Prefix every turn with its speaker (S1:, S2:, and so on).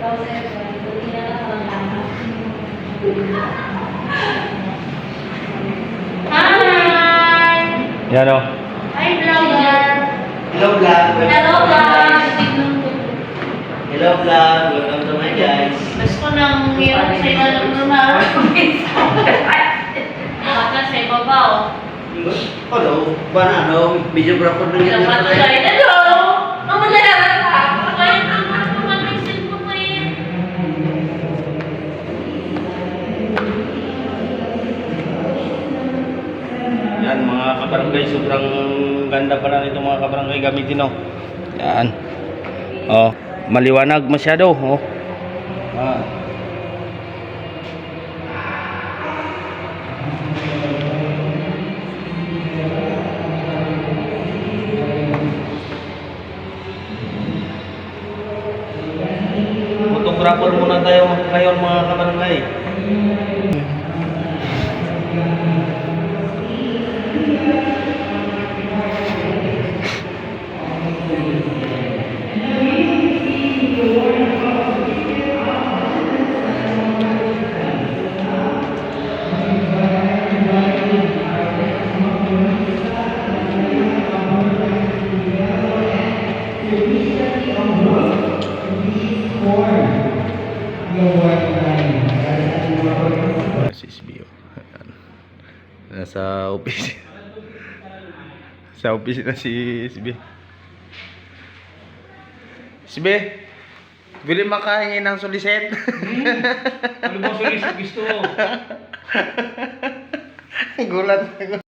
S1: Hi!
S2: Yan o.
S1: Hi, vlogger!
S3: Hello vlog.
S1: Hello, vlog!
S3: Hello vlog. Welcome to my guys.
S1: Gusto nang hirap sa ilalim ng nararamit. Baka sa ibabaw.
S3: Hello. Ano? Video grapher na yan.
S1: Hello! Mamagala ka! Kaya naman may cellphone mo eh.
S2: Yan mga kabarangay, sobrang ganda pala nito mga kabarangay gamitin o. Yan. Oh, maliwanag masyado. Oh. Ah. Photographer muna tayo ngayon mga kabarangay. Si SBO. Nasa office. Sa office na si SB. SB, bili makahingi ng suliset.
S3: Ano bang sulis gusto mo?
S2: Gulat.